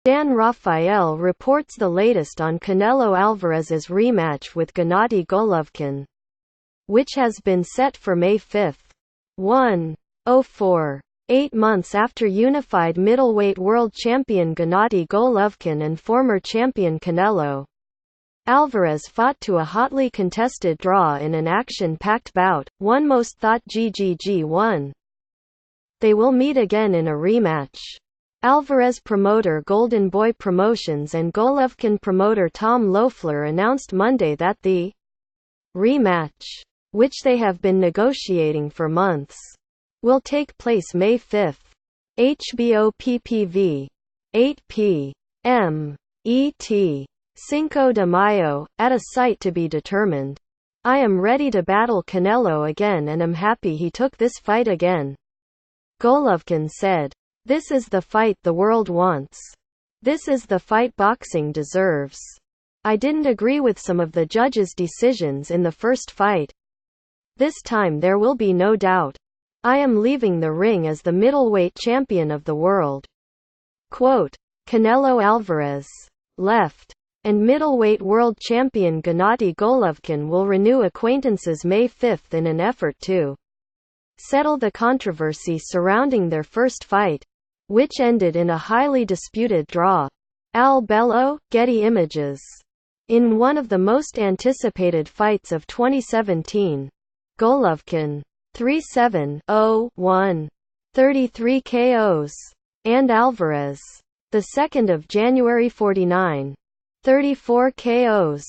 Dan Rafael reports the latest on Canelo Alvarez's rematch with Gennady Golovkin, which has been set for May 5. 1:04. 8 months after unified middleweight world champion Gennady Golovkin and former champion Canelo Alvarez fought to a hotly contested draw in an action-packed bout, one most thought GGG won. They will meet again in a rematch. Alvarez promoter Golden Boy Promotions and Golovkin promoter Tom Loeffler announced Monday that the rematch, which they have been negotiating for months, will take place May 5. HBO PPV. 8 p.m. ET. Cinco de Mayo, at a site to be determined. I am ready to battle Canelo again and am happy he took this fight again. Golovkin said. This is the fight the world wants. This is the fight boxing deserves. I didn't agree with some of the judges' decisions in the first fight. This time there will be no doubt. I am leaving the ring as the middleweight champion of the world. Quote, Canelo Alvarez left, and middleweight world champion Gennady Golovkin will renew acquaintances May 5 in an effort to settle the controversy surrounding their first fight, which ended in a highly disputed draw. Al Bello, Getty Images. In one of the most anticipated fights of 2017, Golovkin 3-7-0-1, 33 KOs, and Alvarez, the 2nd of January 49, 34 KOs,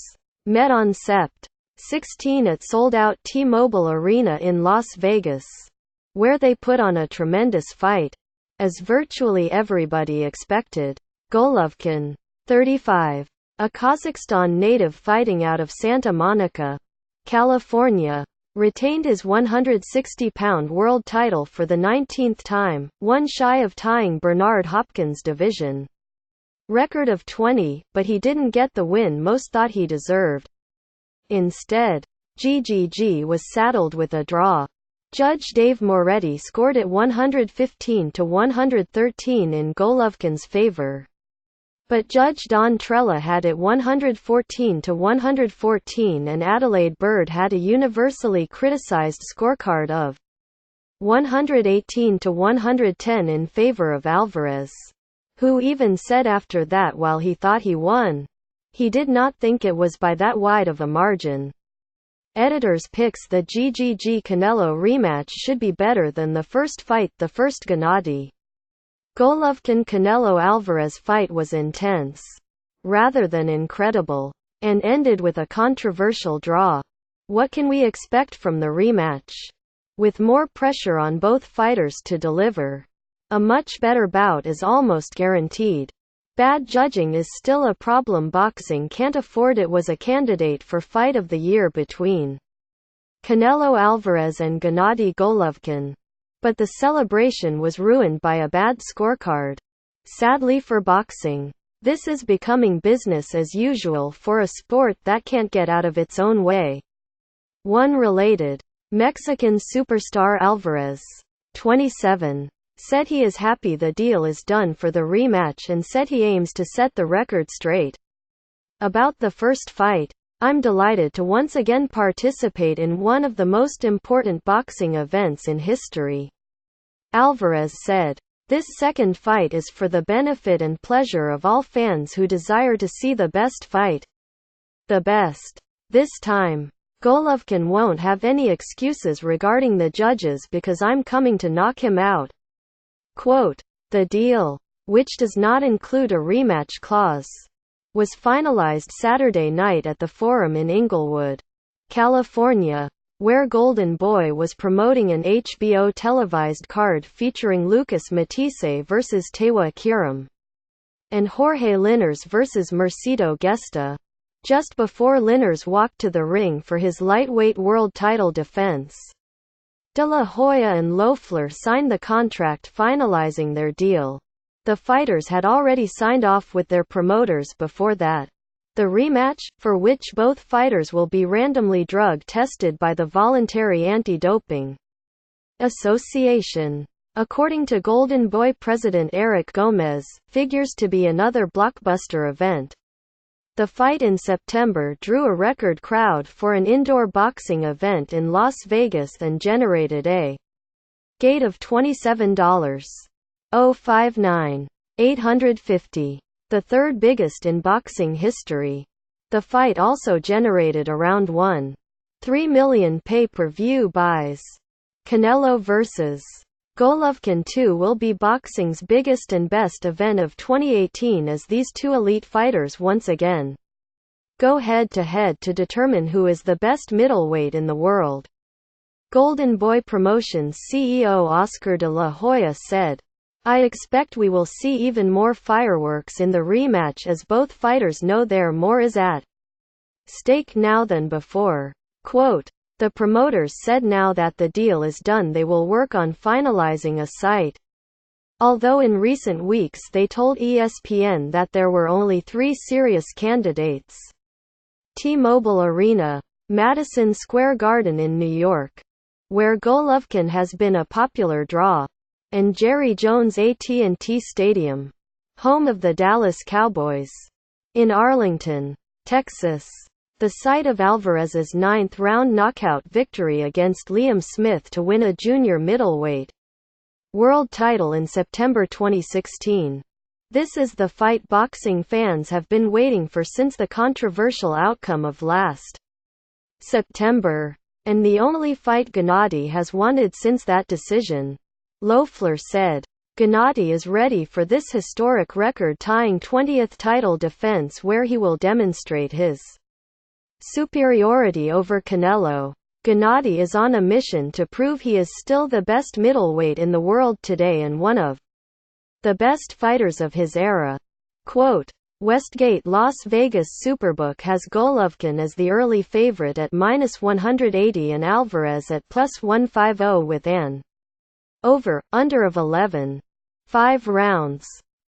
met on Sept. 16 at sold-out T-Mobile Arena in Las Vegas, where they put on a tremendous fight, as virtually everybody expected. Golovkin, 35, a Kazakhstan native fighting out of Santa Monica, California, retained his 160-pound world title for the 19th time, one shy of tying Bernard Hopkins' division record of 20, but he didn't get the win most thought he deserved. Instead, GGG was saddled with a draw. Judge Dave Moretti scored it 115-113 in Golovkin's favor. But Judge Don Trella had it 114-114 and Adelaide Bird had a universally criticized scorecard of 118-110 in favor of Alvarez, who even said after that while he thought he won, he did not think it was by that wide of a margin. Editors picks the GGG Canelo rematch should be better than the first fight. The first Gennady Golovkin-Canelo Alvarez fight was intense, rather than incredible, and ended with a controversial draw. What can we expect from the rematch? With more pressure on both fighters to deliver, a much better bout is almost guaranteed. Bad judging is still a problem. Boxing can't afford. It was a candidate for Fight of the Year between Canelo Alvarez and Gennady Golovkin, but the celebration was ruined by a bad scorecard. Sadly for boxing, this is becoming business as usual for a sport that can't get out of its own way. One related, Mexican superstar Alvarez, 27, said he is happy the deal is done for the rematch and said he aims to set the record straight. About the first fight, I'm delighted to once again participate in one of the most important boxing events in history, Alvarez said. This second fight is for the benefit and pleasure of all fans who desire to see the best fight. The best. This time, Golovkin won't have any excuses regarding the judges because I'm coming to knock him out. Quote, the deal, which does not include a rematch clause, was finalized Saturday night at the Forum in Inglewood, California, where Golden Boy was promoting an HBO televised card featuring Lucas Matisse vs Tewa Kiram and Jorge Linares vs Mercito Gesta, just before Linares walked to the ring for his lightweight world title defense. De La Hoya and Loeffler signed the contract finalizing their deal. The fighters had already signed off with their promoters before that. The rematch, for which both fighters will be randomly drug tested by the voluntary anti-doping Association. According to Golden Boy president Eric Gomez, figures to be another blockbuster event. The fight in September drew a record crowd for an indoor boxing event in Las Vegas and generated a gate of $27,059,850, the third biggest in boxing history. The fight also generated around 1.3 million pay-per-view buys. Canelo vs. Golovkin 2 will be boxing's biggest and best event of 2018 as these two elite fighters once again go head-to-head to determine who is the best middleweight in the world. Golden Boy Promotions CEO Oscar de la Hoya said, "I expect we will see even more fireworks in the rematch as both fighters know there more is at stake now than before." Quote, "The promoters said now that the deal is done they will work on finalizing a site. Although in recent weeks they told ESPN that there were only 3 serious candidates. T-Mobile Arena, Madison Square Garden in New York, where Golovkin has been a popular draw, and Jerry Jones AT&T Stadium, home of the Dallas Cowboys, in Arlington, Texas. The site of Alvarez's 9th-round knockout victory against Liam Smith to win a junior middleweight world title in September 2016. This is the fight boxing fans have been waiting for since the controversial outcome of last September, and the only fight Gennady has wanted since that decision." Loeffler said, "Gennady is ready for this historic record-tying 20th title defense where he will demonstrate his superiority over Canelo. Gennady is on a mission to prove he is still the best middleweight in the world today and one of the best fighters of his era." Quote, "Westgate Las Vegas Superbook has Golovkin as the early favorite at -180 and Alvarez at +150 with an over/under of 11.5 rounds.